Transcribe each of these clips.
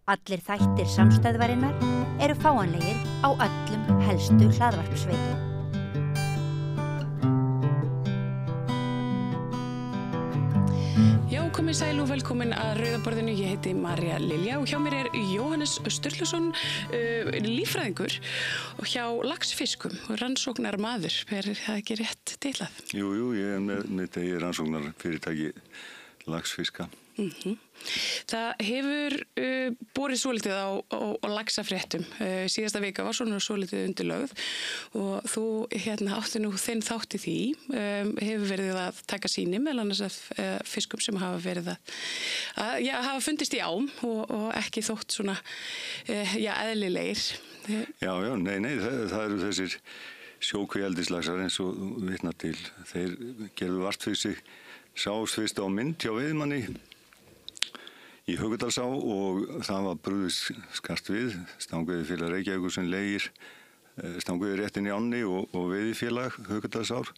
Allir þættir samstæðvarinnar eru fáanlegir á öllum helstu hlaðvarpsveitum. Já, komið sæl og velkomin að Rauðaborðinu. Ég heiti María Lilja og hjá mér Jóhannes Sturluson, líffræðingur og hjá Laxfiskum, rannsóknar maður. Er það ekki rétt titlað? Jú, ég með þetta rannsóknar fyrirtæki Laxfiska. Það hefur borið svolítið á laxafréttum. Síðasta vika var svona svolítið undirlögð og þú áttu nú þinn þátt í því. Hefur verið að taka sýni meðal annars af fiskum sem hafa verið að hafa fundist í ám og ekki þótt svona eðlilegir. Já, nei, það eru þessir sjókvíaldislaxar eins og vitna til. Þeir gerðu vart fyrir sig, sást fyrst á mynd hjá veiðmanni í Haukadalsá og það var brugðist skart við, stangveiðifélag Reykjavíkur sem leigir stangveiði réttin í ánni og veiðifélag Haukadalsár.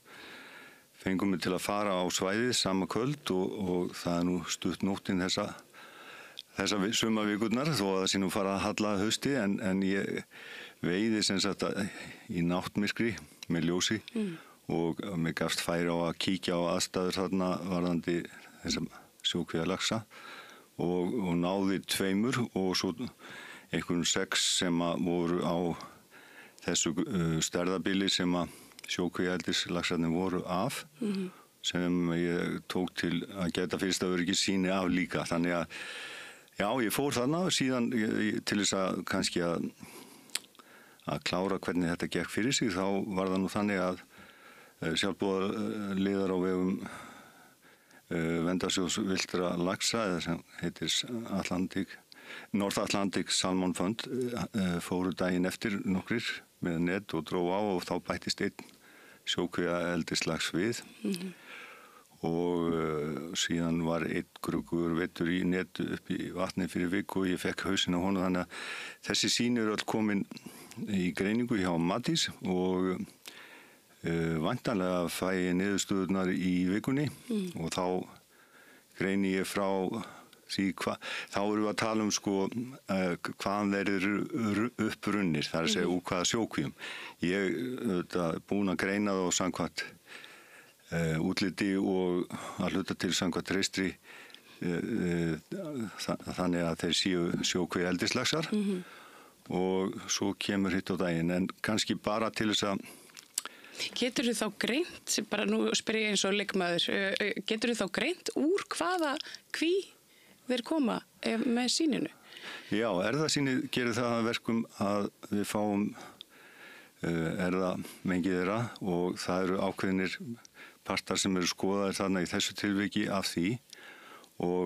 Fengum við til að fara á svæðið sama kvöld og það nú stutt nóttin þessa sumarvikurnar þó að það sé nú fara að halla hausti en ég veiði sem sagt í náttmyrkri með ljósi og mér gafst færi á að kíkja á aðstæður þarna varðandi þessa sjókvíalaxa og náði 2 og svo einhverjum 6 sem voru á þessu stærðabili sem að sjókvíaldislaxarnir voru af sem ég tók til að geta fyrst að vera ekki sýni af líka. Þannig að já, ég fór þarna síðan til þess að kannski að klára hvernig þetta gekk fyrir sig. Þá var það nú þannig að sjálfboðaliðar á vegum Verndarsjóðs villtra laxa eða sem heitir North Atlantic Salmon Fund fóru daginn eftir nokkrir með net og dró á og þá bættist einn sjókvíaeldislax við og síðan var einn gruggur veittur í net upp í vatni fyrir viku og ég fekk hausinn á honum. Þannig að þessi sýni eru öll komin í greiningu hjá Matís og væntanlega fæ ég niðurstöðurnar í vikunni og þá greini ég frá því þá erum við að tala hvaðan þeir eru upprunnir, það er að segja úr hvaða sjókvíum. Ég er búin að greina þá samkvæmt útliti og að hluta til samkvæmt reistri þannig að þeir séu sjókvíaeldislaxar og svo kemur hitt á daginn en kannski bara til þess að Getur þú þá greint, bara nú spyr ég eins og leikmaður, getur þú þá greint úr hvaða kví þeir koma með sýninu? Já, erfðasýnið gerir það að verkum að við fáum erfðamengi þeirra og það eru ákveðnir partar sem eru skoðaðir þarna í þessu tilviki af því og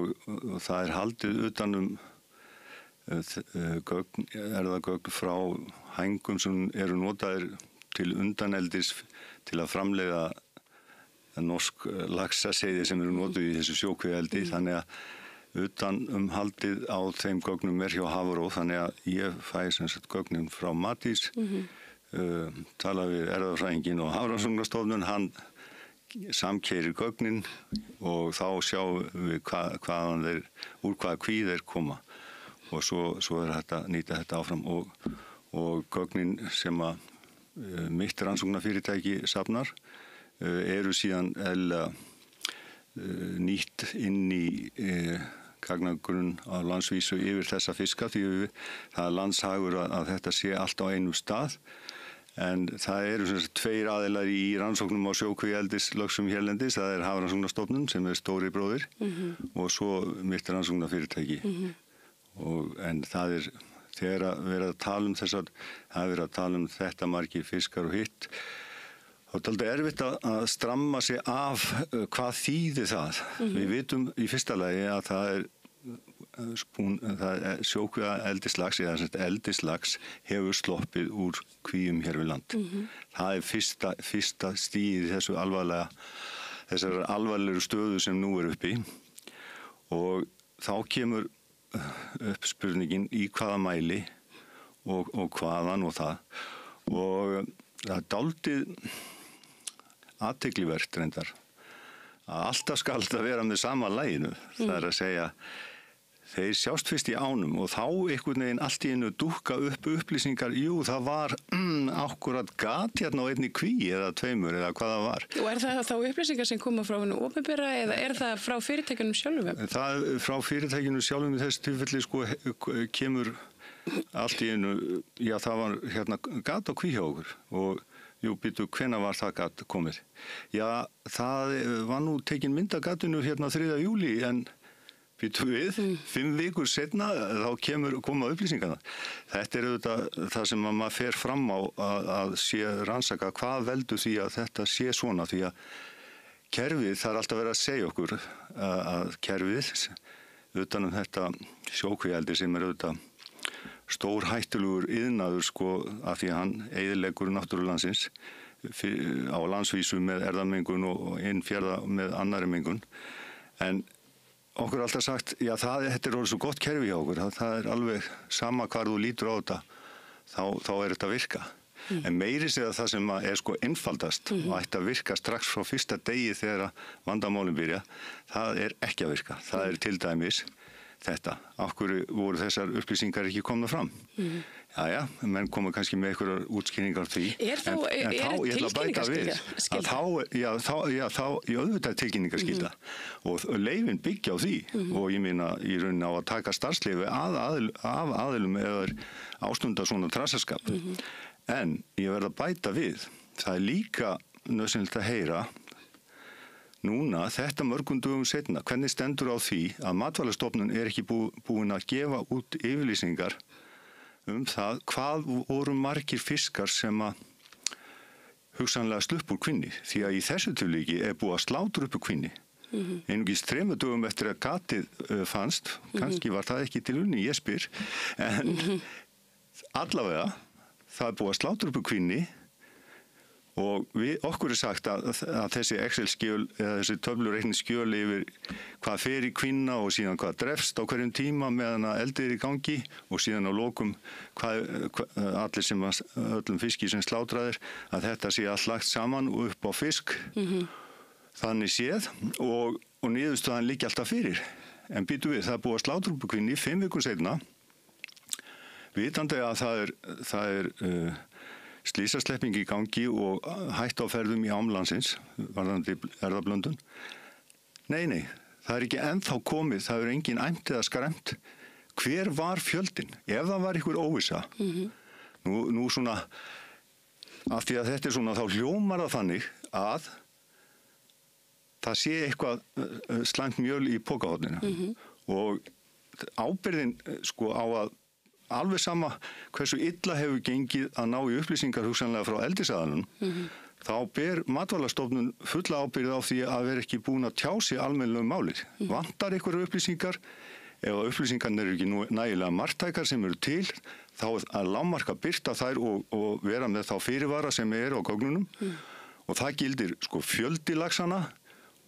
það er haldið utanum erfðagögn frá hængum sem eru notaðir til undaneldis til að framleiða norsk laxaseiði sem eru notuð í þessu sjókvíaeldi. Þannig að utan haldið á þeim gögnum hjá Hafró, þannig að ég fæ sem sagt gögnin frá Matís, tala við erfðafræðinginn og Hafrannsóknastofnun, hann samkeyrir gögnin og þá sjáum við úr hvaða kví þeir koma og svo er hægt að nýta þetta áfram og gögnin sem að mitt rannsóknarfyrirtæki safnar eru síðan nýtt inn í gagnagrunn á landsvísu yfir þessa fiska því það er landshagur að þetta sé allt á einum stað en það eru 2 aðilar í rannsóknum á sjókvíaeldislaxum hérlendis, það er Hafrannsóknastofnun sem er stóri bróðir og svo mitt rannsóknarfyrirtæki en það er þegar að vera að tala það er verið að tala þetta margir fiskar og hitt þá er þetta erfitt að stramma sig af hvað þýðir það. Við vitum í fyrsta lagi að það er sjókvíaeldislax eða eldislax hefur sloppið úr kvíum hér við land. Það er fyrsta stigið í þessar alvarlegu stöðu sem nú er uppi og þá kemur upp spurningin í hvaða mæli og hvaðan og það og það er dálítið athyglivert reyndar að alltaf skal þetta vera með sama laginu. Það er að segja þeir sjást fyrst í ánum og þá einhvern veginn allt í einu dúkka upp upplýsingar, jú það var akkurat gat hérna á einni kví eða tveimur eða hvað það var. Og það þá upplýsingar sem koma frá hennu opinbera eða það frá fyrirtækjunum sjálfum? Það frá fyrirtækjunum sjálfum í þessu tilfelli sko kemur allt í einu, já það var hérna gat á kví hjá okkur og jú, býtu, hvenær var það gat komið? Já, það var nú tekin mynd af gatinu hérna 3. júlí en býtu við, 5 vikur setna þá koma upplýsingarna. Þetta auðvitað það sem maður fer fram á að sé rannsaka hvað veldur því að þetta sé svona því að kerfið, það alltaf verið að segja okkur að kerfið utan þetta sjókvíaeldi sem auðvitað stór hættulegur iðnaður sko af því að hann eyðileggur náttúrulandsins á landsvísu með erðamengun og innfjörða með annarri mengun. En okkur er alltaf sagt, já þetta orðið svo gott kerfi hjá okkur, það alveg sama hvar þú lítur á þetta, þá þetta að virka. En meiri segja það sem sko einfaldast og ætti að virka strax frá fyrsta degi þegar vandamálin byrja, það ekki að virka. Það til dæmis þetta. Af hverju voru þessar upplýsingar ekki komna fram? Jæja, menn koma kannski með einhverjar útskýringar því. Er tilkynningarskylda? Þá í auðvitað tilkynningarskylda og leyfin byggja á því og ég meina í rauninni á að taka starfsleyfi af aðilum eða ástunda svona trassaskap. En ég verð að bæta við, það líka nauðsynlegt að heyra núna, þetta mörgum dögum seinna, hvernig stendur á því að Matvælastofnun ekki búin að gefa út yfirlýsingar það hvað voru margir fiskar sem að hugsanlega slupp úr kvinni. Því að í þessu tilviki búið að slátra upp úr kvinni. Einungis 3 dögum eftir að gatið fannst, kannski var það ekki til unni, ég spyr, en allavega það búið að slátra upp úr kvinni og okkur sagt að þessi Excel-skjöl eða þessi töflureikningsskjöl yfir hvað fer í kvinna og síðan hvað drefst á hverjum tíma meðan að eldið í gangi og síðan á lokum öllum fiski sem slátraðir að þetta sé allt lagt saman upp á fisk þannig séð og niðurstaðan liggi alltaf fyrir. En býtu við, það búið að slátra upp kvinni 5 vikum seinna vitandi að það er slysaslepping í gangi og hætt á ferðum í ámlandsins, varðandi erfðablöndun. Nei, það ekki ennþá komið, það engin æmt eða skræmt. Hver var fjöldin? Ef það var einhver óvissa, nú svona, af því að þetta svona, þá hljómar það þannig að það sé eitthvað slæmt mjöl í pokahorninu og ábyrgðin sko á að alveg sama hversu illa hefur gengið að ná í upplýsingar hugsanlega frá eldisaðalunum, þá ber Matvælastofnun fulla ábyrgð á því að vera ekki búin að tjá sig almennilegu málið. Vantar einhverjar upplýsingar, ef upplýsingarnir ekki nægilega marktækar sem eru til, þá að lágmarka birta þær og vera með þá fyrirvara sem á gögnunum og það gildir sko fjöldi laxana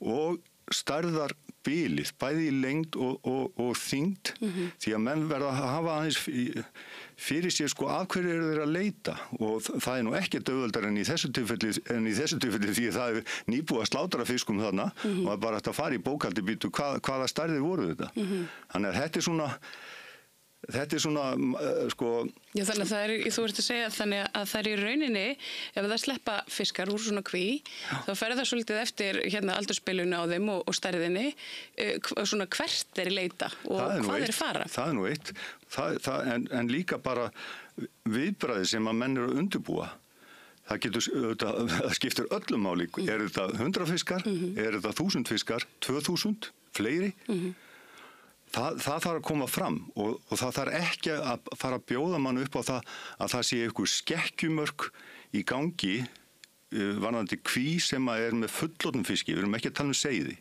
og stærðar bilið, bæði í lengd og þyngd því að menn verða að hafa aðeins fyrir sér sko af hverju eru þeir að leita og það nú ekki auðveldara en í þessu tilfelli því að það nýbúið að slátra fiskum þarna og það bara hægt að fara í bókhaldi býtu hvaða stærðir voru þetta. Þannig að þetta er svona sko... Já, þannig að þú ert að segja þannig að það í rauninni, ef það sleppa fiskar úr svona kví, þá ferði það svolítið eftir aldurspiluna á þeim og stærðinni, svona hvert í leita og hvað fara? Það nú eitt, en líka bara viðbragði sem að menn eru að undirbúa. Það skiptir öllum máli. Er þetta 100 fiskar? Er þetta 1000 fiskar? 2000? Fleiri? Það þarf að koma fram og það þarf ekki að fara að bjóða mann upp á það að það sé einhver skekkjumörk í gangi varðandi kví sem með fullorðnum fiski, við erum ekki að tala um seiði.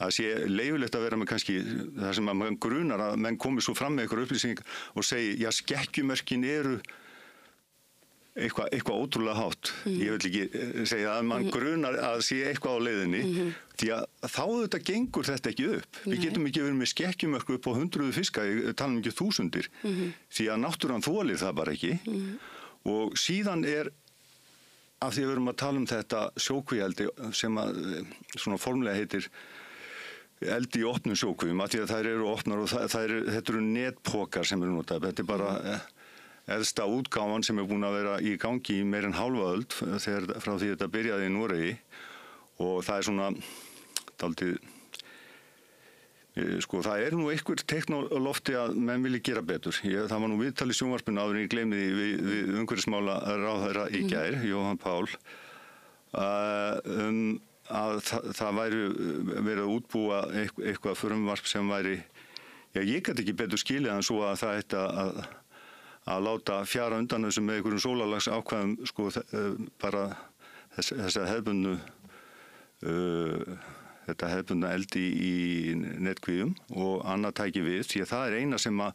Það sé leyfilegt að vera með kannski það sem að mann grunar að menn komi svo fram með einhver upplýsing og segi, já skekkjumörkin eru eitthvað ótrúlega hátt. Ég vil ekki segja að mann grunar að sé eitthvað á leiðinni því að þá þetta gengur þetta ekki upp. Við getum ekki verið með skekkjumörk upp á 100 fiska, ég tala ekki 1000 því að náttúran þolir það bara ekki og síðan af því að við erum að tala um þetta sjókvíaeldi sem að svona formlega heitir eldi í opnum sjókvíum, af því að þær eru opnar og þetta eru netpokar sem eru notað. Þetta bara eðsta útgáfan sem búin að vera í gangi í meir en hálfa öld frá því þetta byrjaði í Noregi og það svona dálítið það nú einhver teikn á lofti að menn vilji gera betur. Það var nú viðtal í sjónvarpinu áður en ég gleymi því við umhverfismála ráðherra í gær, Jóhann Pál, að það væri verið að útbúa eitthvað frumvarp sem væri, ég get ekki betur skilið en svo að það ætti að láta fjara undan þessu með einhverjum sólarlags ákvæðum, bara þessa hefðbundnu þetta hefðbundna eldi í netkvíum og annað tæki við, því að það eina sem að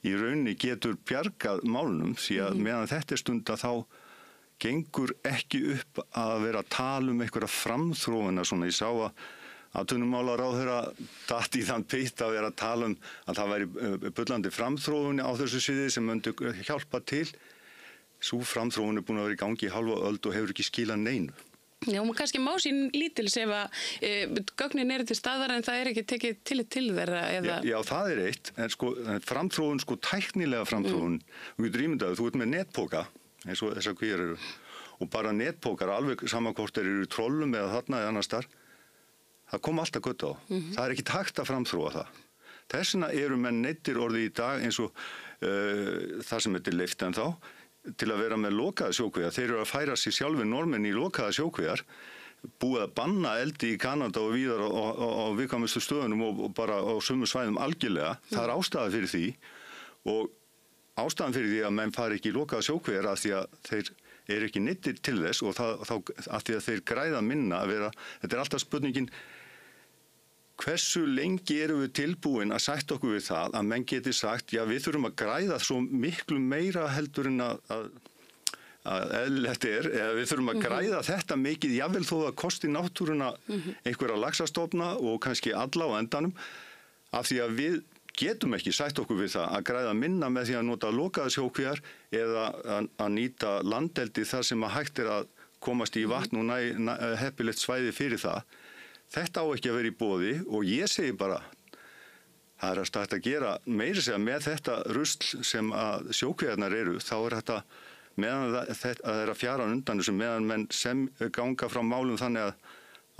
í rauninni getur bjargað málunum, því að meðan þetta stunda þá gengur ekki upp að vera að tala einhverja framþróuna svona. Ég sá að atvinnumálaráðherra datt í þann pitt að vera að tala að það væri bullandi framþróun á þessu sviði sem myndi hjálpa til. Sú framþróun búin að vera í gangi í hálfa öld og hefur ekki skilað neinu. Já, maður kannski má sín lítils ef að gögnin eru til staðar en það ekki tekið til þeirra eða... Já, það eitt, en framþróun, tæknilega framþróun, þú getur ímyndað, þú ert með netpoka, eins og þessar kvíar eru, og bara netpokar, alveg saman hvort þeir eru í trollum eða þarna eða annars þar, það kom alltaf gott á. Það ekki hægt að framþróa það. Þess vegna eru menn neyddir orðið í dag eins og það sem þetta leyft en þá, til að vera með lokaða sjókvíar. Þeir eru að færa sig sjálfur normenn í lokaða sjókvíar, búið að banna eldi í Kanada og víðar á viðkvæmustu stöðunum og bara á sömu svæðum algjörlega. Það ástæða fyrir því og ástæðan fyrir því að menn fari ekki í lokaða sjókvíar að því að þeir eru ekki neyddir til þess og þá að því að þeir græða minna að vera, þetta alltaf spurningin, hversu lengi erum við tilbúin að sætta okkur við það að menn geti sagt, já við þurfum að græða svo miklu meira heldur en að eðlilegt eða við þurfum að græða þetta mikið, jável þó að kosti náttúruna einhverja laxastofna og kannski alla á endanum, af því að við getum ekki sætt okkur við það að græða minna með því að nota lokaða sjókvíar eða að nýta landeldi þar sem að hægt að komast í vatn og heppilegt svæði fyrir það. Þetta á ekki að vera í boði og ég segi bara, það að stætt að gera meira segja með þetta rusl sem að sjókvíarnar eru, þá þetta, meðan það að fjara undan þessu, meðan menn sem ganga frá málum þannig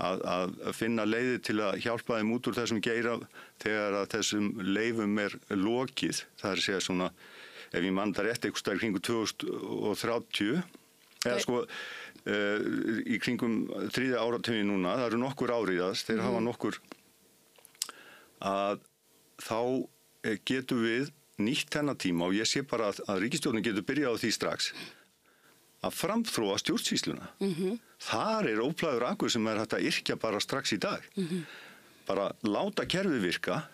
að finna leiði til að hjálpa þeim út úr þessum geira þegar að þessum leifum lokið, það að segja svona, ef ég mann það rétt einhvers staðar kringu 2030, eða í kringum 3. áratuginn núna, það eru nokkur áriðast, þeir hafa nokkur að þá getum við nýtt þennan tíma og ég sé bara að ríkisstjórnin getur byrjað á því strax að framþróa stjórnsýsluna. Þar óplæður akur sem hægt að yrkja bara strax í dag. Bara láta kerfið virka,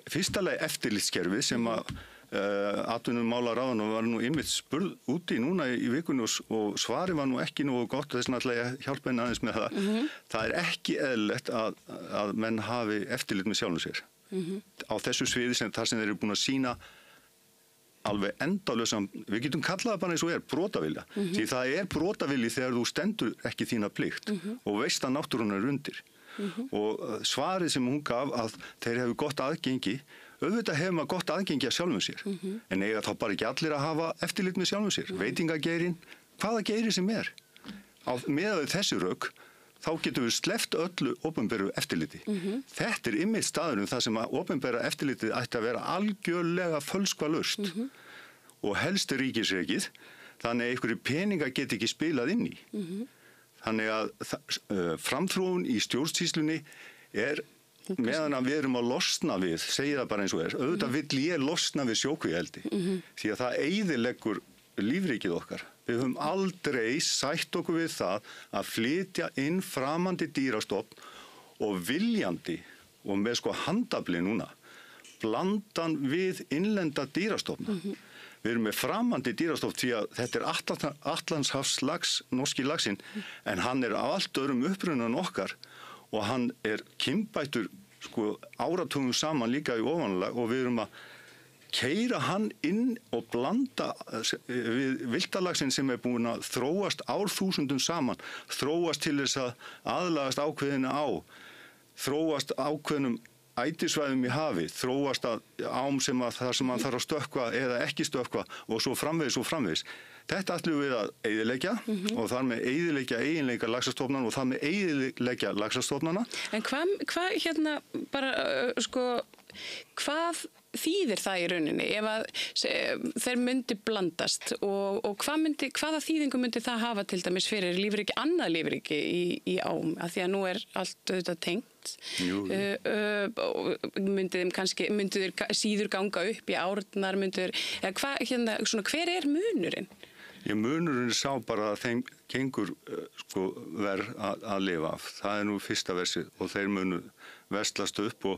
fyrsta lagi eftirlitskerfið sem að atvinnumálaráðherra var nú einmitt spurð úti núna í vikunni og svari var nú ekki nógu gott, þess vegna ætla ég að hjálpa henni aðeins með það. Það ekki eðlilegt að menn hafi eftirlit með sjálfum sér. Á þessu sviði þar sem þeir eru búin að sýna alveg endalösa, við getum kallað það bara eins og brotavilja. Því það brotavilji þegar þú stendur ekki þína plikt og veist að náttúran undir. Og svarið sem hún gaf að þeir hefur gott aðgengi, auðvitað hefur maður gott aðgengi að sjálfum sér, en eiga þá bara ekki allir að hafa eftirlit með sjálfum sér. Veitingageirin, hvaða geiri sem með þessi rök, þá getum við sleppt öllu opinberu eftirliti. Þetta einmitt staðurinn þar sem að opinbera eftirlitið ætti að vera algjörlega fölskvalaust og helst ríkisrekið, þannig að einhverju peninga geti ekki spilað inn í. Þannig að framþróun í stjórnsýslunni meðan að við erum að losna við, segja það bara eins og auðvitað vill ég losna við sjókvíaeldi, því að það eyðileggur lífríkið okkar. Við höfum aldrei sætt okkur við það að flytja inn framandi dýrastofn og viljandi og með handafli núna, blandan við innlenda dýrastofna. Við erum með framandi dýrastofn því að þetta Atlantshafslax, norski laxinn, en hann á allt öðrum uppruna en okkar og hann kynbættur áratugum saman líka í ofanlag og við erum að keyra hann inn og blanda við villtalaxinn sem búin að þróast árþúsundum saman, þróast til þess að aðlagast ákveðinu á, þróast ákveðnum ætisvæðum í hafi þróast að ám þar sem hann þarf að stökkva eða ekki stökkva og svo framvegis. Þetta ætlum við að eyðileggja og þar með eyðileggja eiginleika laxastofnana og þar með eyðileggja laxastofnana. En hvað hérna bara hvað þýðir það í rauninni ef að þeir myndi blandast og hvaða þýðingu myndi það hafa til dæmis fyrir lífríki, annað lífríki í ám, af því að nú er allt auðvitað tengt. Myndi þeir síður ganga upp í árnar, hver er munurinn? Munurinn sá bara að þeim gengur verð að lifa af. Það er nú fyrsta versið og þeir munu verslast upp og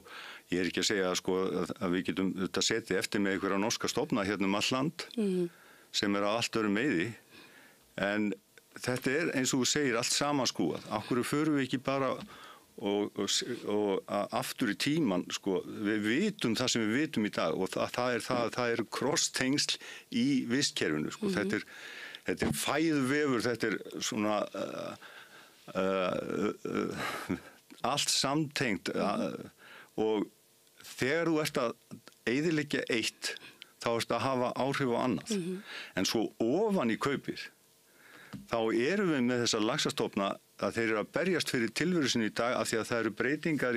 ég er ekki að segja að við getum þetta setið eftir með einhverja norska stofna hérna all land sem er á allt öðrum meiði. En þetta er eins og þú segir allt samanskúað. Af hverju förum við ekki bara og aftur í tíman, við vitum það sem við vitum í dag og það er krosstengsl í vistkerfinu. Þetta er fæðuvefur, þetta er svona allt samtengt og þegar þú ert að eyðileggja eitt, þá ert að hafa áhrif á annað. En svo ofan í kaupið, þá erum við með þessa laxastofna að þeir eru að berjast fyrir tilveru sinni í dag af því að það eru breytingar,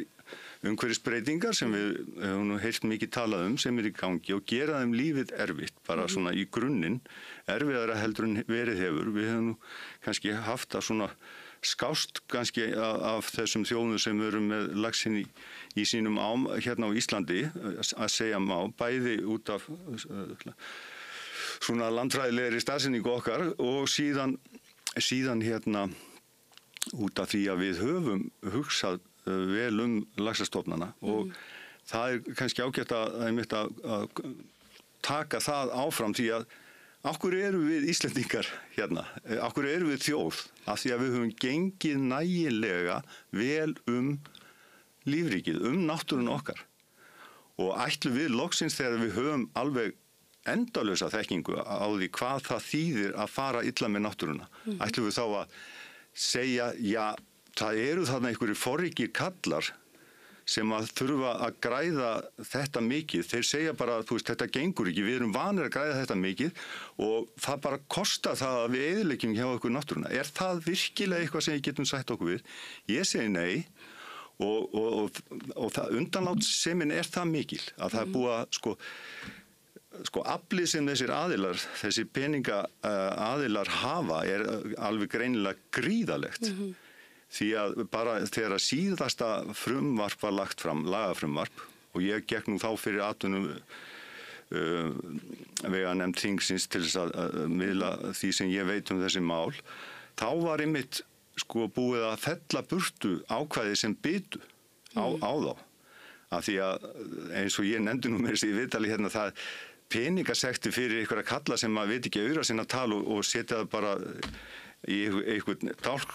umhverfisbreytingar sem við höfum heyrt mikið talað sem er í gangi og gera þeim lífið erfitt, bara svona í grunninn, erfiðara heldur en verið hefur. Við höfum kannski haft það svona skást kannski af þessum þjóðum sem eru með laxinn í sínum ám hérna á Íslandi, að segja má, bæði út af svona landfræðilegri staðsetningu okkar og síðan hérna út af því að við höfum hugsað vel laxastofnana og það er kannski ágætt að taka það áfram því að af hverju erum við Íslendingar hérna? Af hverju erum við þjóð? Af því að við höfum gengið nægilega vel lífríkið, náttúruna okkar. Og ætlum við loksins þegar við höfum alveg endalausa þekkingu á því hvað það þýðir að fara illa með náttúruna. Ætlum við þá að segja, já, það eru þarna einhverjir forríkir kallar sem að þurfa að græða þetta mikið. Þeir segja bara, þetta gengur ekki, við erum vanir að græða þetta mikið og það bara kostar það að við eyðileggjum hjá okkur náttúruna. Er það virkilega eitthvað sem við getum sagt okkur við? Ég segi nei og undanlátssemin er það mikil að það er búið að aflið sem þessir aðilar, þessi peninga aðilar hafa er alveg greinilega gríðalegt. Því að bara þegar að síðasta frumvarp var lagt fram, lagafrumvarp, og ég gekk nú þá fyrir atvinnum veganefnd þingsins til þess að miðla því sem ég veit þessi mál, þá var einmitt búið að fella burtu ákvæði sem bytu á þá. Af því að eins og ég nefndi nú með þessi viðtali hérna það peningasekti fyrir einhverja kalla sem maður veit ekki aura sinna tal og setja það bara í einhvern dálk,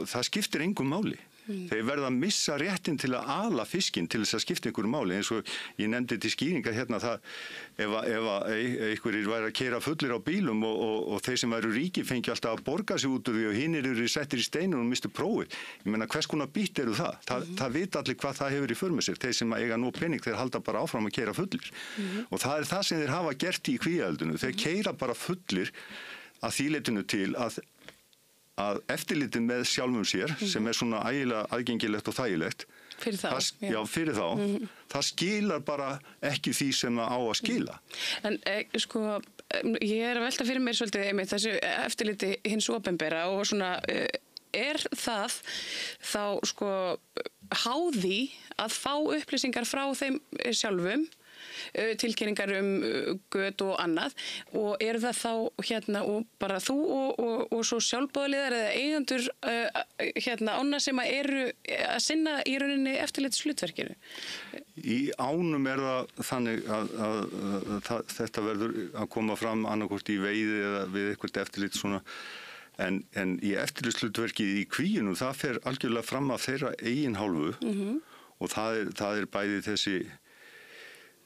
það skiptir engum máli. Þeir verða að missa réttin til að ala fiskinn til þess að skipta einhverju máli, eins og ég nefndi til skýringa hérna það ef einhverjir væri að keyra fullir á bílum og þeir sem væru ríki fengi alltaf að borga sig út úr því og hinir eru settir í steinur og mistu prófið. Ég meina, hvers konar bít eru það? Það vita allir hvað það hefur í för með sér. Þeir sem eiga nú pening, þeir halda bara áfram að keyra fullir. Og það er það sem þeir hafa gert í kvíaeldinu. Þeir keyra bara fullir að því leytinu til að eftirlitið með sjálfum sér sem er svona ægilega aðgengilegt og þægilegt fyrir þá, fyrir þá það skilar bara ekki því sem það á að skila. En ég er að velta fyrir mér svolítið einmitt þessu eftirliti hins opinbera og svona er það þá háði að fá upplýsingar frá þeim sjálfum, tilkynningar göt og annað, og er það þá hérna og bara þú og svo sjálfboðaliðar eða eigendur ána sem eru að sinna í rauninni eftirlitshlutverkinu? Í ánum er það þannig að þetta verður að koma fram annarkvort í veiði eða við eitthvað eftirlit svona, en í eftirlitshlutverkið í kvíinu það fer algjörlega fram af þeirra eigin hálfu og það er bæði þessi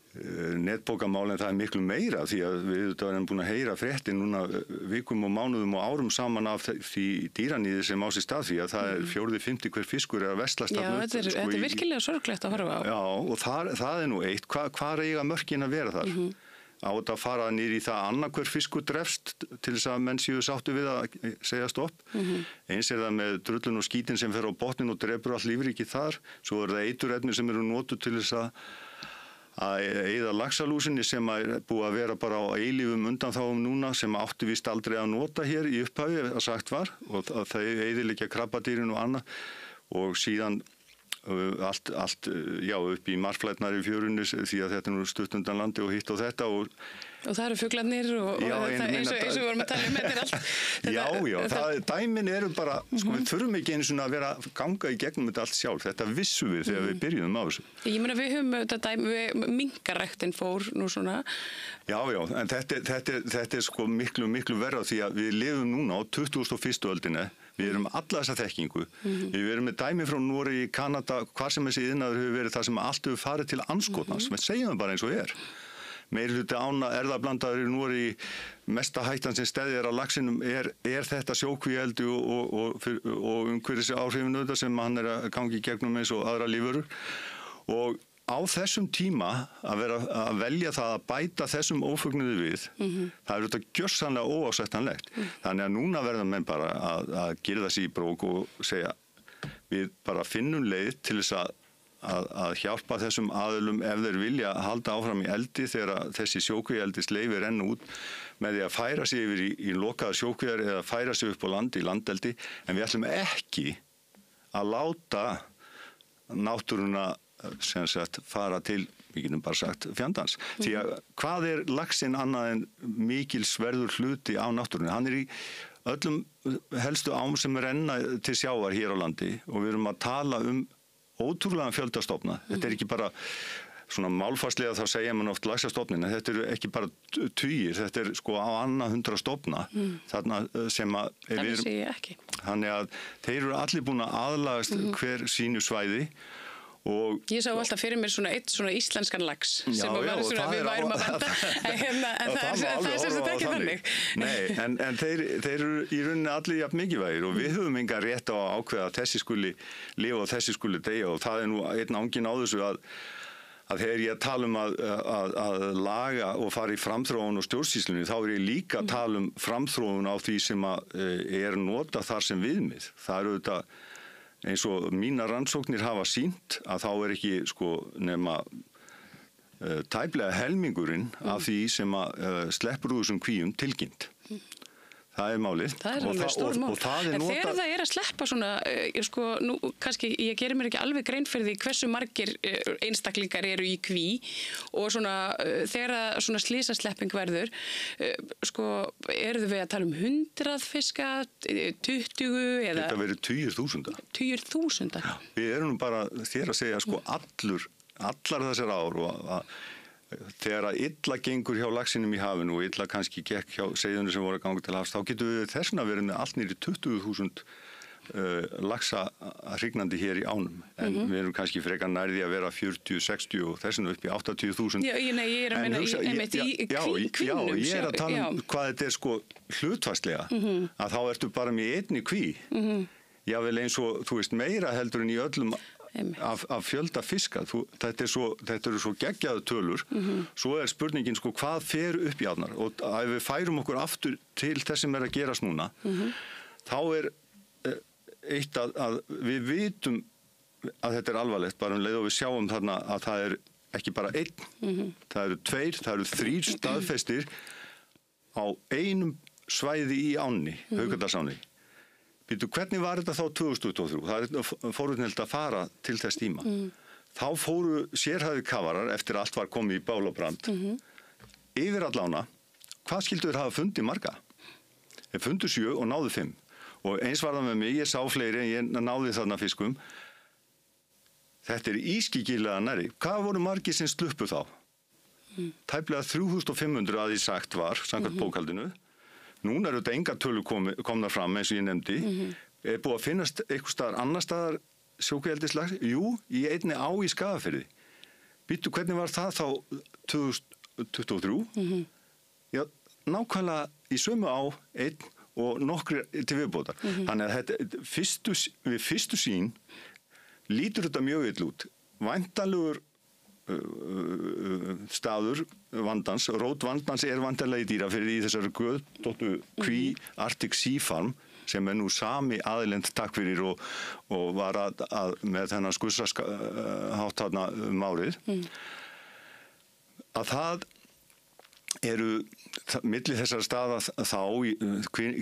netbókamál, en það miklu meira því að við erum búin að heyra fréttir núna vikum og mánuðum og árum saman af því dýraníði sem á sér stað því að það 4/5 hver fiskur að veslast. Já, þetta er virkilega sorglegt að horfa á. Já, og það nú eitt. Hvar eiga mörkin að vera þar? Á þetta að fara niður í það annað hver fiskur drefst til þess að menn séu sáttu við að segja stopp. Eins það með drullun og skítin sem fer á botnin og drepur all lífríki þar. Svo það eiturefni sem eru notuð til þess að eyða laxalúsinni sem búið að vera bara á eilífum undanþáum núna sem átti víst aldrei að nota hér í upphafi að sagt var og þau eyðileggja krabbadýrin og annað og síðan allt upp í marflætnar í fjörunni því að þetta nú stutt undan landi og hitt og þetta og það eru fuglarnir og eins og við vorum að tala þetta er allt. Já, dæmin eru bara, við þurfum ekki einu svona að vera ganga í gegnum þetta allt sjálf, þetta vissum við þegar við byrjuðum á þessu. Ég meina við höfum þetta dæmi, minkaræktin fór nú svona. Já, en þetta sko miklu verra því að við lifum núna á 21. öldinni, við erum alla þessa þekkingu, við erum með dæmi frá Noregi, Kanada, hvar sem þessi iðnaður hefur verið það sem allt hefur farið til andskotans, við segjum bara eins og meirihluti ána erfðablandaður í Noregi mesta hættan sem steðjar á laxinum er þetta sjókvíaeldi og umhverfis áhrifinu þetta sem hann að gangi í gegnum eins og aðra lífverur og á þessum tíma að vera að velja það að bæta þessum ófugnuði við það er þetta gjörsamlega óásættanlegt þannig að núna verða menn bara að girða sig í brók og segja við bara finnum leið til þess að hjálpa þessum aðilum ef þeir vilja halda áfram í eldi þegar þessi sjókvíaeldis leyfi renna út með því að færa sig yfir í lokaða sjókvíar eða færa sig upp á land í landeldi en við ætlum ekki að láta náttúruna sem sagt fara til, við getum bara sagt, fjandans. Því að hvað laxinn annað en mikilsverður hluti á náttúrunni? Hann í öllum helstu ám sem renna til sjávar hér á landi og við erum að tala ótrúlega fjöldastofna. Þetta ekki bara svona málfarslega þá segja mann oft laxastofnin, en þetta ekki bara tugir, þetta sko á annað 100 stofna. Þarna sem að það vissi ég ekki. Þannig að þeir eru allir búin að aðlagast hver sínu svæði og ég sá alltaf fyrir mér svona eitt svona íslenskan lax sem að vera svona við værum að venda en það er sem þetta ekki þannig. Nei, en þeir eru í rauninni allir jafn mikilvægir og við höfum engan rétt á að ákveða að þessi skuli lifa og þessi skuli deyja og það nú einn ángin á þessu að þegar ég tala að laga og fara í framþróun og stjórnsýslunni þá ég líka að tala framþróun á því sem að nota þar sem viðmið. Það eru þetta eins og mínar rannsóknir hafa sýnt að þá ekki sko nema tæplega helmingurinn af því sem að sleppur úr þessum kvíum tilkynnt. Það málið. Það alveg stór mál. En þegar það að sleppa svona, sko, nú kannski ég gerir mér ekki alveg grein fyrir því hversu margir einstaklingar eru í kví og svona þegar svona slysaslepping verður, sko, eru við að tala 100 fiska, 20 eða? Þetta verður 10.000. 10.000? Já, við erum bara þér að segja, sko, allar þessar ár og þegar að illa gengur hjá laxinum í hafinu og illa kannski gekk hjá seiðunum sem voru að ganga til hafs, þá getum við þessna verið með allt niður í 20.000 laxa hrygnandi hér í ánum. En við erum kannski frekar nærði að vera 40, 60 og þessna upp í 80.000. Já, ég er að meina í kvínum. Já, ég að tala hvað þetta sko hlutfastlega, að þá ertu bara með einni kví. Jável eins og, þú veist, meira heldur en í öllum af fjölda fiska. Þetta eru svo geggjaðu tölur. Svo spurningin sko hvað fer upp í árnar og ef við færum okkur aftur til þess sem að gerast núna þá eitt að við vitum að þetta alvarlegt bara leið og við sjáum þarna að það ekki bara einn, það eru 2, það eru 3 staðfestir á einum svæði í ánni, Haukadalsánni. Hvernig var þetta þá 2023? Það fóruðnilegt að fara til þess tíma. Þá fóru sérhæfðir kafarar eftir allt var komið í bál og brand yfir allána. Hvað skildu þeir hafa fundið marga? Þeir fundu 7 og náðu 5. Og eins var það með mig, ég sá fleiri en ég náði þarna fiskum. Þetta ískyggilega nærri. Hvað voru margir sem sluppu þá? Tæplega 3.500 að því sagt var, samkvæmt bókhaldinu. Núna eru þetta engar tölur komnar fram eins og ég nefndi. Búið að finnast eitthvað staðar annar staðar sjókvíaeldislax? Jú, í einni á í Skagafirði. býttu, hvernig var það þá 2023? Já, nákvæmlega í sömu á einn og nokkri til viðbótar. Þannig að við fyrstu sýn lítur þetta mjög illa út. Væntanlegur staður vandans, rót vandans vantanlega í dýraferði í þessari göðdóttu Kví Arctic Sea Farm sem nú sami aðilend takk fyrir og var að með þennan skussahátt þarna árið. Að það eru milli þessar staða þá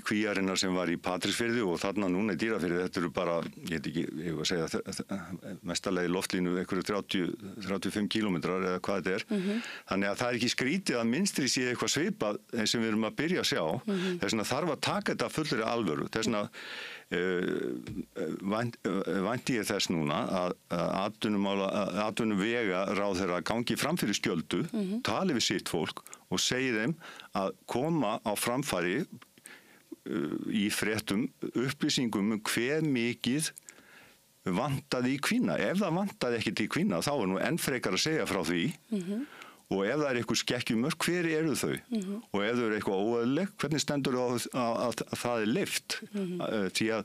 kvíarinnar sem var í Patreksfirði og þarna núna í Dýrafirði, þetta eru bara, ég var að segja, mestalegi loftlínu einhverju 35 kílómetrar eða hvað þetta er. Þannig að það er ekki skrítið að minnstri sé eitthvað svipað sem við erum að byrja að sjá. Þess vegna þarf að taka þetta fullri alvöru. Þess vegna vænti ég þess núna að atvinnuvega ráðherra gangi fram fyrir skjöldu, tali við sitt fólk og segi þeim að koma á framfæri í fréttum upplýsingum hve mikið vantaði í kvína. Ef það vantaði ekkert í kvína þá er nú enn frekar að segja frá því og ef það er eitthvað skekkjumörk, hver eru þau? Og ef þau eru eitthvað óeðlileg, hvernig stendur að það er leyft? Því að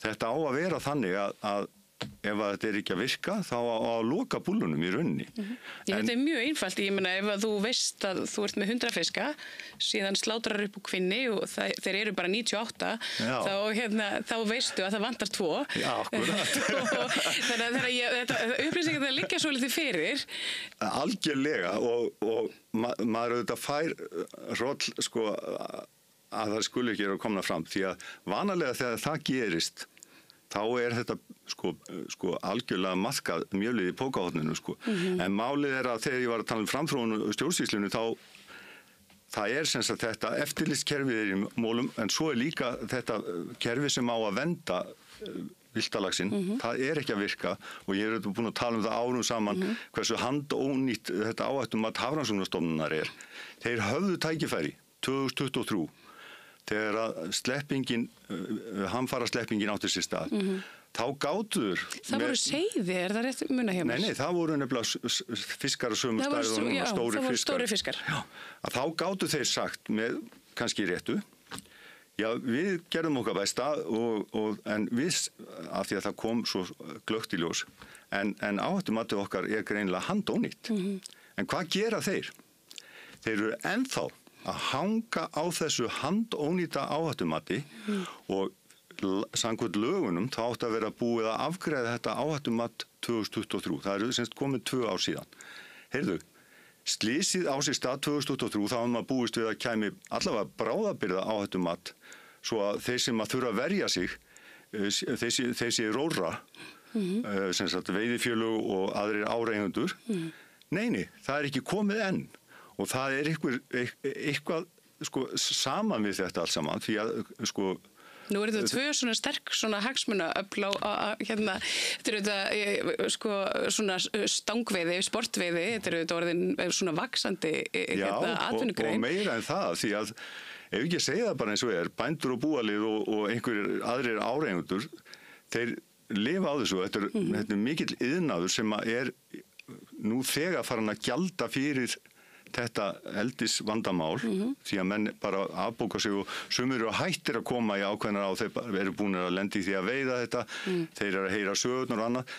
þetta á að vera þannig að ef þetta er ekki að virka, þá að loka búlunum í rauninni. Þetta er mjög einfalt. Ég meina, ef þú veist að þú ert með 100 fiska, síðan slátrar upp úr kvinni og þeir eru bara 98, þá veistu að það vantar 2. Já, akkurat. Þannig að upplýsingar það liggja svo litið fyrir. Algjörlega og maður auðvitað fær roll, sko, að það skuli ekki vera að komna fram, því að vanalega þegar það gerist, þá er þetta sko algjörlega maðkað mjölið í pókahotninu sko. En málið er að þegar ég var að tala um framþróun og stjórnsýslunni það er sem sagt þetta eftirlitskerfið er í mólum en svo er líka þetta kerfi sem á að vernda villtalaxinn, það er ekki að virka og ég er búin að tala um það árum saman hversu handónýtt þetta áhættumat Hafrannsóknastofnunar er. Þeir höfðu tækifæri 2023 þegar að hamfarasleppingin átti sér stað. Þá gátuður... Það voru seiði, er það rétt muna hjá mér? Nei, það voru nefnilega fiskar og sömu stærð og stóri fiskar. Já, að þá gátu þeir sagt með kannski réttu, já, við gerðum okkar besta en við, af því að það kom svo glöggt í ljós, en áhættumatið okkar er greinilega handónýtt. En hvað gera þeir? Þeir eru ennþá að hanga á þessu handónýta áhættumati og samkvæmt lögunum þá átti að vera búið að afgreiða þetta áhættumat 2023. Það eru semst komið 2 ár síðan. Heyrðu, slysið á sér stað 2023 þá maður búist við að kæmi allavega bráðabirgða áhættumat svo að þeir sem að þurfa að verja sig, þeir sé róra, sem sagt veiðifélög og aðrir áreigendur. Nei, það er ekki komið enn. Og það er eitthvað sko, saman við þetta allt saman, því að sko... Nú er þetta 2 svona sterk svona hagsmunaöfl hérna, þetta er þetta sko svona stangveiði, sportveiði, þetta er þetta orðin svona vaxandi atvinnugrein. Og meira en það, því að ef ekki segja það bara eins og bændur og búalið og einhverjir aðrir áreigendur, þeir lifa á þessu, þetta er mikill iðnaður sem er nú þegar farin að gjalda fyrir þetta eldisvandamál því að menn bara afbóka sig og sumir eru hættir að koma í ákveðnar á þeir eru búin að lendi því að veiða þetta þeir eru að heyra sögurnar og annað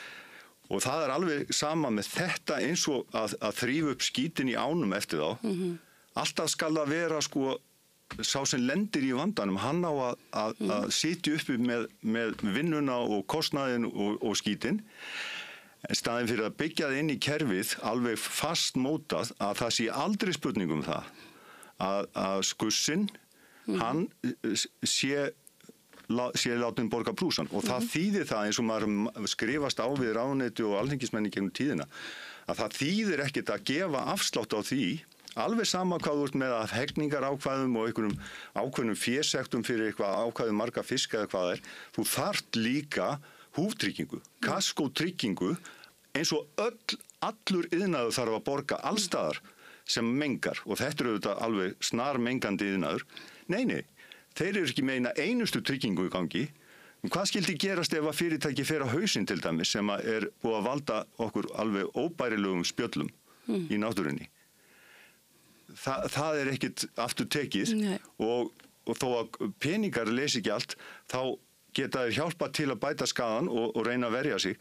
og það er alveg sama með þetta eins og að þrífa upp skítin í ánum eftir þá alltaf skal það vera sko sá sem lendir í vandanum hann á að sitja uppi með vinnuna og kostnaðin og skítin staðin fyrir að byggja það inn í kerfið alveg fast mótað að það sé aldrei spurning um það að skussinn hann sé látin borga brúsan og það þýðir það eins og maður skrifast á við ráðuneyti og alþingismenn í gegnum tíðina að það þýðir ekkert að gefa afslátt á því alveg sama hvað þú ert með að hegningar ákvæðum og einhverjum ákveðnum fésektum fyrir eitthvað ákvæðum marga fiska eða hvað þú þarft líka húftryggingu, kaskótryggingu eins og allur iðnaður þarf að borga allstaðar sem mengar og þetta eru auðvitað alveg snar mengandi iðnaður. Nei, þeir eru ekki með eina einustu tryggingu í gangi Hvað skildi gerast ef að fyrirtæki fer á hausinn til dæmis sem að búið að valda okkur alveg óbærilegum spjöllum í náttúrunni? Það ekkit aftur tekið og þó að peningar leysi ekki allt, þá geta þeir hjálpa til að bæta skaðan og reyna að verja sig.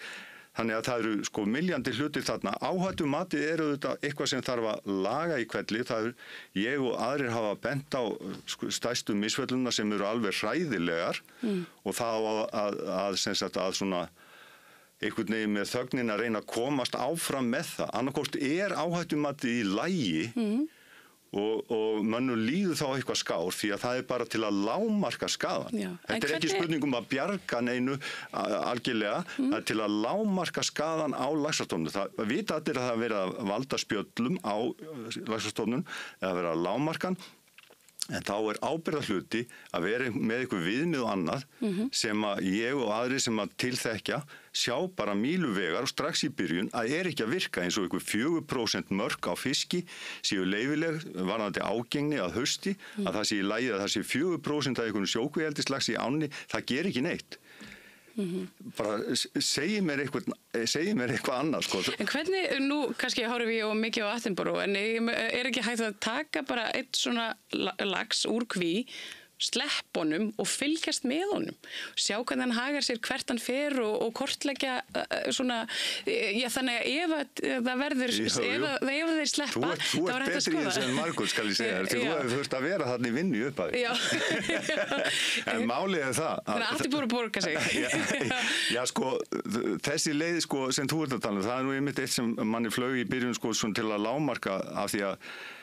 Þannig að það eru sko milljandi hlutir þarna. Áhættumatið þetta eitthvað sem þarf að laga í hvelli. Það ég og aðrir hafa bent á stærstu misfelluna sem eru alveg hræðilegar og það að svona einhvern veginn með þögnin að reyna að komast áfram með það. Annarkvort áhættumatið í lagi og mönnum líður þá eitthvað skár því að það bara til að lágmarka skaðan. Þetta ekki spurning að bjarga neinu algjörlega, það til að lágmarka skaðan á laxastofnum. Það vita allir að það verið að valda spjöllum á laxastofnum eða verið að lágmarkan, en þá ábyrgðarhluti að vera með eitthvað viðmið og annað sem að ég og aðrir sem að tilþekja sjá bara míluvegar og strax í byrjun að ekki að virka eins og eitthvað 4% mörk á fiski séu leyfileg varðandi ágengni að hausti, að það sé í lagi að það sé 4% af einhvern sjókvíeldislaxi í ánni, það ger ekki neitt. Bara segi mér eitthvað annað sko. En hvernig, nú kannski horfum ég mikið á Attenborough, en ekki hægt að taka bara eitt svona lax úr kví, slepp honum og fylgjast með honum, sjá hvernig hann hagar sér, hvert hann fer og kortleggja svona, þannig að ef það verður, ef þeir sleppa, þú ert betri í þessu en margur skal ég segja þér, því þú hefur þurft að vera þarna í vinnu upp að því. En málið það. Þannig að allt búið að borga sig. Já, sko, þessi leið sko sem þú ert að tala um, það nú einmitt eitt sem manni flaug í byrjun sko svona til að lágmarka af því að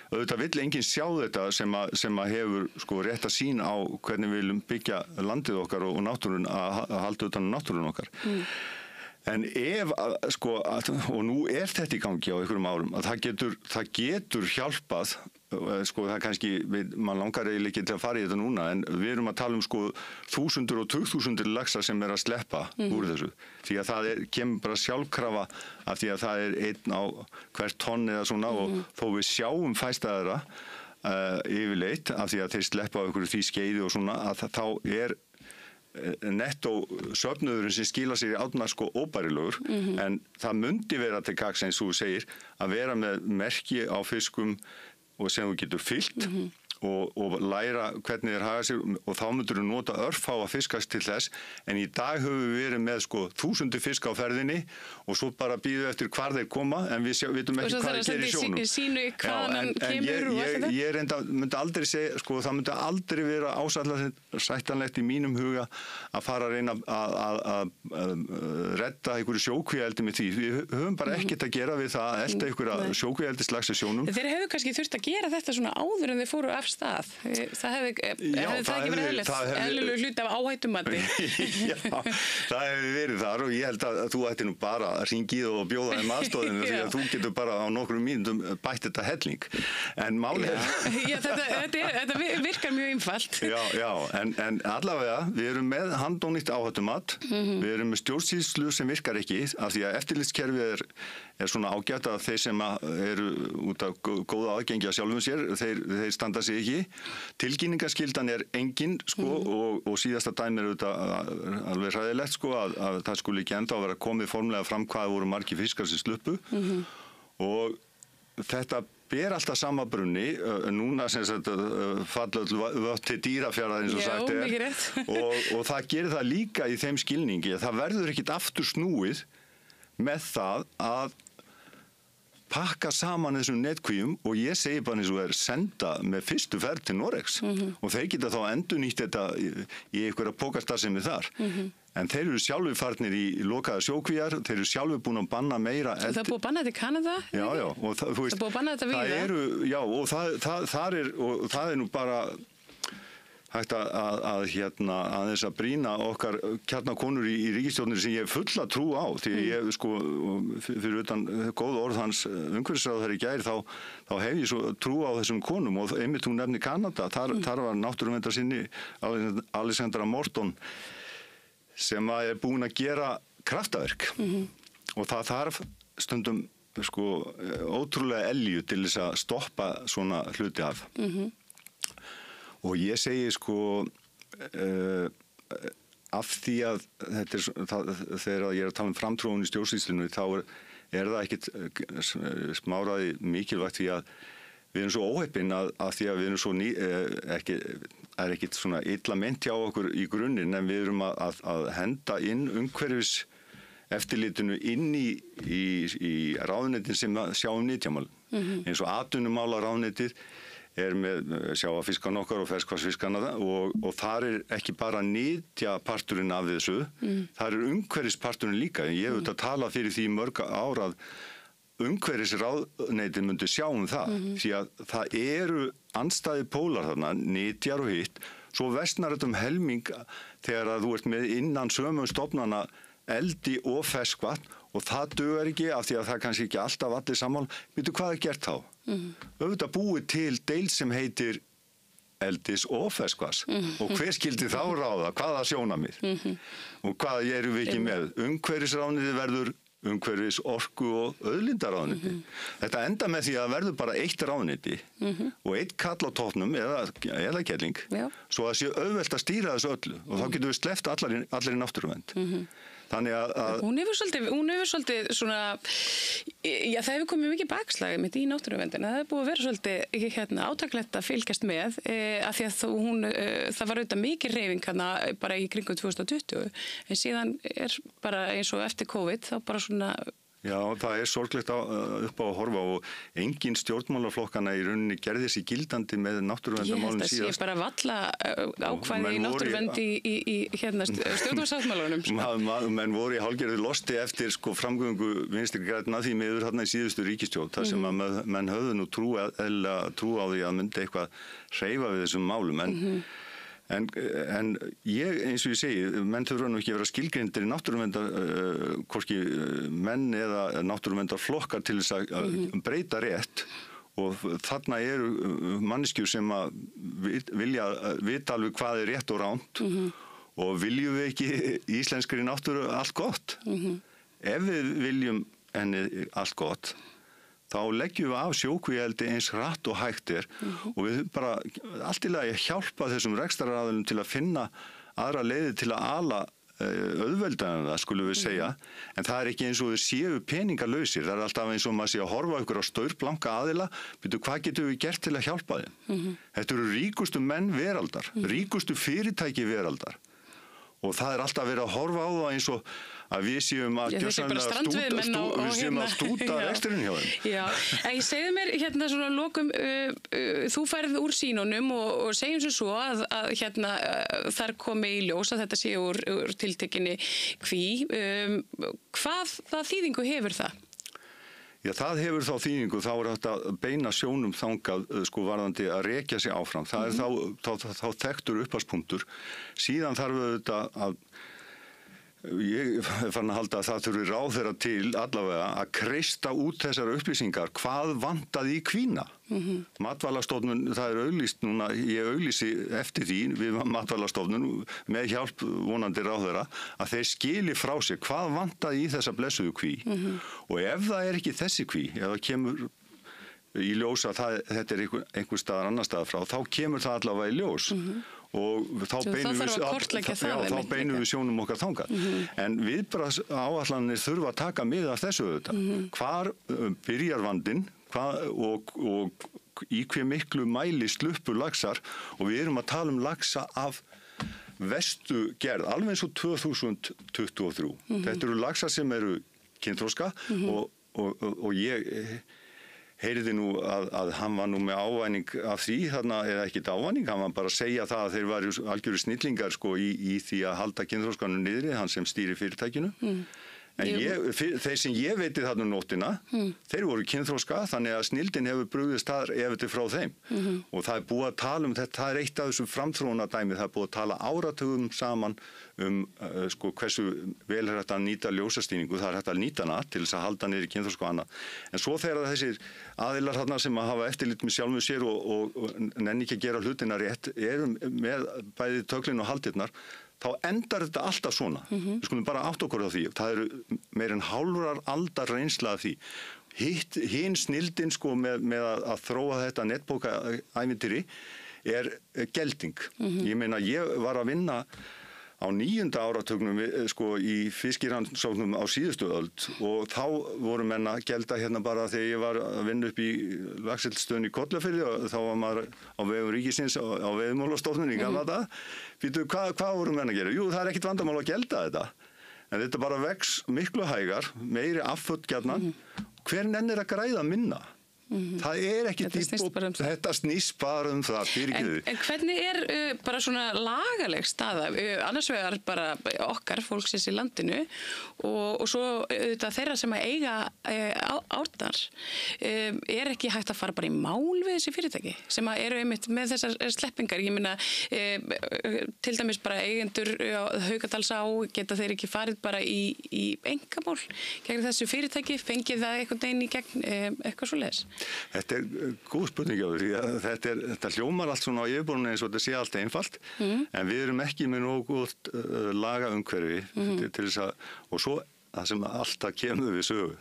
auðvitað vill enginn sjá þetta sem að hefur sko rétt að sýn á hvernig við viljum byggja landið okkar og náttúrun að halda utan náttúrun okkar. En og nú þetta í gangi á einhverjum árum, að það getur hjálpað, sko það kannski, mann langar eiginlega ekki til að fara í þetta núna, en við erum að tala um sko 1000 og 2000 laxar sem að sleppa úr þessu. Því að það kemur bara sjálfkrafa af því að það einn á hvert tonn eða svona og þó við sjáum fæsta þeirra yfirleitt af því að þeir sleppa á einhverju því skeiði og svona, að þá nettó söfnuðurinn sem skila sér í átnar sko óbærilegur, en það mundi vera til gagns eins og þú segir að vera með merki á fiskum og sem þú getur fyllt og læra hvernig þeir haga sér og þá myndur þú nota örfáa fiskast til þess, en í dag höfum við verið með sko 1000 fisk á ferðinni og svo bara býðu eftir hvar þeir koma, en við vitum ekki hvað þeir gerir í sjónum. Sínu hvaðan hann kemur og allt þetta? Ég myndi aldrei segja, sko það myndi aldrei vera ásættanlegt í mínum huga að fara að reyna að redda einhverju sjókvíaeldi með því. Við höfum bara ekkert að gera við það að elda einhverja sjókvíaeldislax í sjónum. Þeir hefðu kannski þurft að gera þetta svona áður en þeir fóru af stað. Það hefði það ekki verið eðlilegu hluti af áhættumati. Já, það hefði verið þar og ég held að þú ætti nú bara að hringið og bjóða þeim aðstoðinu því að þú getur bara á nokkrum mínútum bætt þetta helling. En málið þetta virkar mjög einfalt. Já, en allavega við erum með handónýtt áhættumat, við erum með stjórnsýslu sem virkar ekki af því að eftirlitskerfið er svona ágætt að þeir sem eru út af góða aðgengi að sjálfum sér, þeir standa sig ekki. Tilkynningaskyldan engin sko og síðasta dæmi auðvitað alveg hræðilegt sko að það skulle ekki enda að vera komið formlega fram hvað voru margir fiskar sem sluppu og þetta ber alltaf sama brunni, núna sem sagt falla öll til Dýrafjarðar eins og sagt og það gerir það líka í þeim skilningi að það verður ekkit aftur snúið með það að pakka saman þessum netkvíum og ég segi bara eins og senda með fyrstu ferð til Noregs og þeir geta þá endurnýtt þetta í einhverja pókastarfsemi þar. En þeir eru sjálfur farnir í lokaða sjókvíar, þeir eru sjálfur búin að banna meira eldi. Það búið að banna þetta í Kanada? Já, og það búið að banna þetta víða? Já, og það nú bara hægt aðeins að brýna okkar kjarnakonur í ríkisstjórnir sem ég hef fulla trú á því ég sko fyrir utan góð orð hans umhverfisráðherra í gær þá hef ég svo trú á þessum konum og einmitt hún nefnir Kanada, þar var náttúruverndarsinni Alexandra Morton sem er búin að gera kraftaverk og það þarf stundum sko ótrúlega elju til þess að stoppa svona hluti af. Og ég segi sko af því að þegar ég er að tala framþróun í stjórnsýslunni þá er það ekkit smáraði mikilvægt því að við erum svo óheppin að því að við erum svo það er ekkit svona illa ment hjá okkur í grunninn en við erum að henda inn umhverfis eftirlitinu inn í ráðuneytin sem sjá nytjamál. Eins og atvinnumála ráðuneytið er með sjávarfiskan okkar og ferskvatnsfiskana og þar er ekki bara nytjaparturinn af þessu, þar er umhverfisparturinn líka. Ég hef auðvitað talað fyrir því mörg ár að umhverfisráðuneytið myndi sjá það því að það eru andstæði pólar þarna, nytjar og hitt, svo versnar þetta helming þegar að þú ert með innan sömu stofnana eldi og ferskvatn og það dugar ekki af því að það kannski ekki alltaf allir sammál. Veitu hvað er gert þá? Auðvitað búið til deil sem heitir eldis og ferskvatns og hver skildi þá ráða, hvaða sjónarmið og hvað erum við ekki með? Umhverfisráðuneytið verður umhverfis, orku og auðlindaráðuneyti. Þetta enda með því að verður bara eitt ráðuneyti og eitt kall á toppnum eða kelling svo að sé auðvelt að stýra þessu öllu og þá getum við sleppt allir í náttúruvernd. Þannig að hún hefur svolítið svona það hefur komið mikið bakslag mitt í náttúruverndina. Það hefur búið að vera svolítið átaklegt að fylgjast með af því að það var auðvitað mikið hreyfing bara í kringum 2020 en síðan er bara eins og eftir COVID þá bara svona Já, það er sorglegt upp á að horfa og engin stjórnmálaflokkana í rauninni gerði þessi gildandi með náttúruverndarmálin síðast. Ég held að sé bara valla ákvæði í náttúruvernd í stjórnarsáttmálanum. Menn voru í hálfgerðu losti eftir framgöngu Vinstri grænna því miður þarna í síðustu ríkisstjórn þar sem að menn höfðu nú trú á því að myndi eitthvað hreyfa við þessum málum en ég, eins og ég segi, menn þurfa nú ekki að vera skilgreindir í náttúruverndar, hvorki menn eða náttúruverndarflokkar til þess að breyta rétt og þarna eru manneskjur sem að vilja vita alveg hvað er rétt og ránt og viljum við ekki íslenskri náttúru allt gott. Ef við viljum henni allt gott þá leggjum við af sjókvíaeldi eins hratt og hægt og við bara allt í lagi hjálpa þessum rekstraraðilum til að finna aðra leiðir til að ala auðveldan það, skulum við segja, en það er ekki eins og þeir séu peningalausir, það er alltaf eins og maður sé að horfa ykkur á staurblanka aðila, byrju hvað getum við gert til að hjálpa þeim? Þetta eru ríkustu menn veraldar, ríkustu fyrirtæki veraldar og það er alltaf verið að horfa á það eins og að við séum að stúta reksturinn hjá þeim. Já, en ég segði mér svona lokum, þú færð úr sínunum og segjum svo að þar komi í ljós að þetta sé úr tiltekinni kví. Hvaða þýðingu hefur það? Já, það hefur þá þýðingu, þá er þetta beina sjónum þangað varðandi að rekja sig áfram. Það er þá þekktur upphafspunktur. Síðan þarf auðvitað að ég er farin að halda að það þurfi ráðherra til allavega að kreista út þessar upplýsingar hvað vantaði í kvína. Matvælastofnun, það er auglýst núna, ég auglýsi eftir því við Matvælastofnun með hjálp vonandi ráðherra að þeir skili frá sér hvað vantaði í þessa blessuðu kví og ef það er ekki þessi kví, ef það kemur í ljós að þetta er einhver staðar annar staðar frá, þá kemur það allavega í ljós og þá beinum við sjónum okkar þangað. En viðbragðsáætlanir þurfa að taka mið af þessu auðvitað. Hvar byrjar vandinn og í hve miklu mæli sluppur laxar og við erum að tala um laxa af verstu gerð, alveg eins og 2023. Þetta eru laxar sem eru kynþroska og ég heyrði nú að hann var nú með ávæning af því þarna, eða ekkit ávæning, hann var bara að segja það að þeir varu algjöru snillingar í því að halda kynþroskanum niðri, hann sem stýri fyrirtækinu. En þeir sem ég veiti þarna nóttina, þeir voru kynþroska, þannig að snildin hefur brugðist þar ef þetta er frá þeim. Og það er búið að tala um þetta, það er eitt af þessum framþróunardæmi, það er búið að tala áratugum saman hversu vel er þetta að nýta ljósastýringu, það er hægt að nýta hana til þess að halda niður í kynþroska og annað. En svo þegar þessir aðilar þarna sem að hafa eftirlit með sjálfum sér og nenni ekki að gera hlutina rétt, eru með bæði töglin og haldirnar, þá endar þetta alltaf svona. Við skulum bara átta okkur á því. Það eru meir en hálfrar aldar reynsla af því. Hinn snildin með að þróa þetta netbókaævintýri er gelding. Ég meina, ég var að vinna á 9. áratugnum sko í fiskirannsóknum á síðustu öld og þá voru menn að gelda hérna bara þegar ég var að vinna upp í laxeldisstöðinni í Kollafirði og þá var maður á vegum ríkisins á veiðimálastofnun í gamla daga. Býtu, hvað voru menn að gera? Jú, það er ekkert vandamál að gelda þetta. En þetta bara vex miklu hægar, meiri afföll gjarnan. Hver nennir að græða minna? Það er ekki þetta snýst bara um það fyrirgefðu. En hvernig bara svona lagaleg staða annars vegar bara okkar fólksins í landinu og svo þeirra sem að eiga árnar ekki hægt að fara bara í mál við þessi fyrirtæki sem að eru einmitt með þessar sleppingar, ég meina til dæmis bara eigendur á Haukadalsá geta þeir ekki farið bara í einkamál gegn þessu fyrirtæki, fengið það einhvern veginn í gegn eitthvað svoleiðis? Þetta er góð spurning á því að þetta hljómar allt svona á yfirborðinu eins og þetta sé allt einfalt en við erum ekki með nógu gótt lagaumhverfi til þess að og svo það sem alltaf kemur við sögu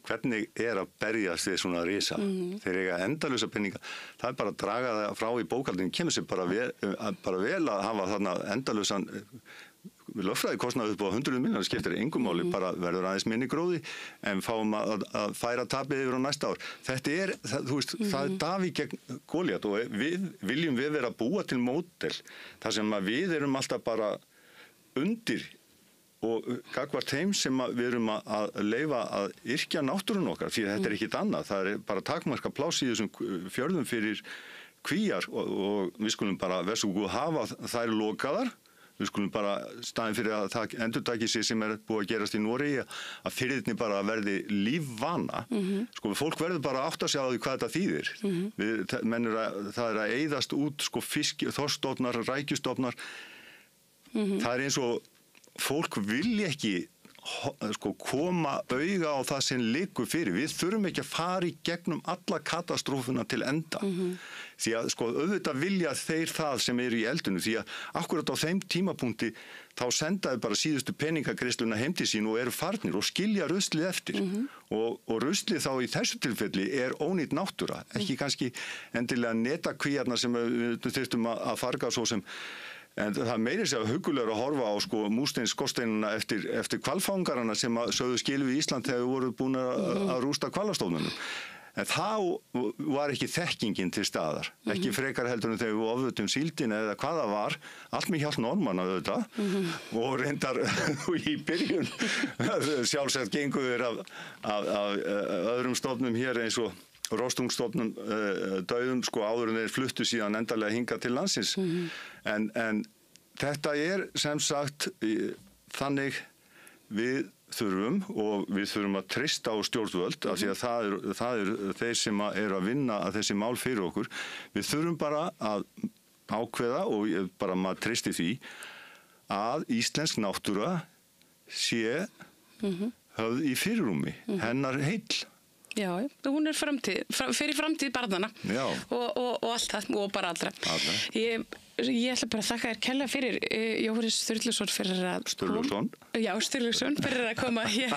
hvernig er að berjast við svona risa þeir eiga endalausa peninga það er bara að draga það frá í bókhaldinu kemur sér bara vel að hafa þarna endalausan lögfræði kostnaði upp á 100 milljónir skiptir engum máli, bara verður aðeins minni gróði en fáum að færa tapið yfir á næsta ár. Þetta þú veist, það er Davíð gegn Góliat og viljum við vera að búa til módel þar sem að við erum alltaf bara undir og gagnvart þeim sem við erum að leyfa að yrkja náttúrun okkar því þetta er ekkit annað, það er bara takmarka pláss í þessum fjörðum fyrir kvíar og við skulum bara versugú hafa þær lokaðar. Við skulum bara staðin fyrir að það endurtaki sig sem búið að gerast í Noregi að firðirni bara verði lífvana. Sko fólk verður bara að átta sig á því hvað þetta þýðir. Það er að eyðast út sko fiski, þorskstofnar, rækjustofnar. Það er eins og fólk vilja ekki sko koma auga á það sem liggur fyrir. Við þurfum ekki að fara í gegnum alla katastrófuna til enda. Því að sko auðvitað vilja þeir það sem eru í eldinu því að akkurat á þeim tímapunkti þá sendaðu bara síðustu peningagreiðsluna heim til sín og eru farnir og skilja ruslið eftir og ruslið þá í þessu tilfelli er ónýtt náttúra, ekki kannski endilega netakvíarna sem við þurftum að farga svo sem en það meiri sér hugulegur að horfa á sko múrsteinsskorsteinuna eftir hvalfangarana sem sögðu skil við Ísland þegar við voru búin að rústa hvalastofnunum. En þá var ekki þekkingin til staðar, ekki frekar heldur en þegar við ofðutum síldina eða hvað það var, allt með hjálp Normanna auðvitað og reyndar í byrjun sjálfsagt gengur af öðrum stofnum hér eins og rostungstofnum dauðum sko áður en þeir fluttu síðan endarlega hingað til landsins. En þetta er sem sagt þannig við þurfum að treysta á stjórnvöld af því að það er þeir sem eru að vinna að þessi mál fyrir okkur. Við þurfum bara að ákveða og bara maður treysti því að íslensk náttúra sé höfð í fyrirrúmi, hennar heill. Já, hún er fyrir framtíð barnanna og allt það og bara allra. Ég ætla bara að þakka þér kærlega fyrir Jóhannes Sturluson fyrir að Sturluson fyrir að koma hér.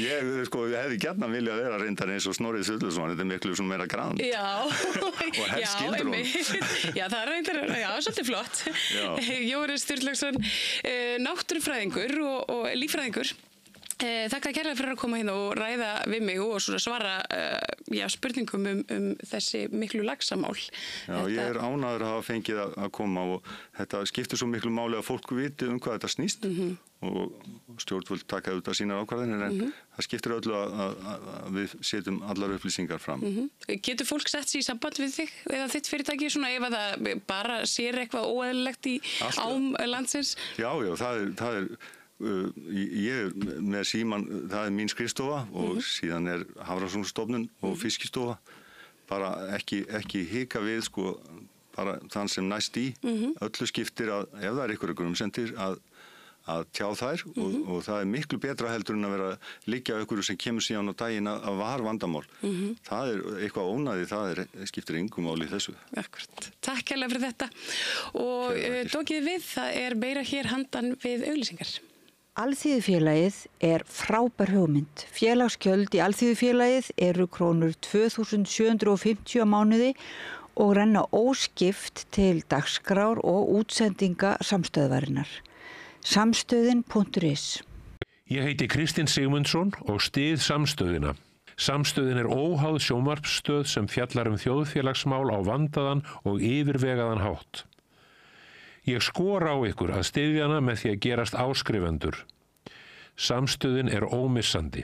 Ég hefði gjarnan viljað vera reyndar eins og Snorri Sturluson, þetta er miklu svona meira grand. Og helst skildur hún. Já, það er reyndar, svolítið flott. Jóhannes Sturluson, náttúrufræðingur og líffræðingur. Þakka kærlega fyrir að koma hérna og ræða við mig og svara spurningum þessi miklu laxamál. Já, ég er ánægður að hafa fengið að koma og þetta skiptir svo miklu máli að fólk viti hvað þetta snýst og stjórnvöld taka auðvitað sínar ákvarðanir en það skiptir öllu að við setjum allar upplýsingar fram. Getur fólk sett sér í samband við þig eða þitt fyrirtæki ef það bara sér eitthvað óeðlilegt í ám landsins? Já, það er ég er með síman, það er mín skrifstofa og síðan er Hafrannsóknastofnun og Fiskistofa bara ekki hika við sko bara þann sem næst í öllu skiptir að ef það er einhverju grunsemdir að tjá þær og það er miklu betra heldur en að vera liggja einhverju sem kemur síðan á daginn að var vandamál. Það er eitthvað ónæði, það skiptir engum máli í þessu. Akkurat. Takk kærlega fyrir þetta og dokið við, það er meira hér handan við auglýsingar. Alþýðufélagið er frábær hugmynd. Félagsgjöld í Alþýðufélagið eru krónur 2.750 á mánuði og renna óskipt til dagskrár og útsendinga samstöðvarinnar. Samstöðin.is. Ég heiti Kristinn Sigmundsson og styð Samstöðina. Samstöðin er óháð sjónvarpsstöð sem fjallar þjóðfélagsmál á vandaðan og yfirvegaðan hátt. Ég skora á ykkur að styðja hana með því að gerast áskrifendur. Samstöðin er ómissandi.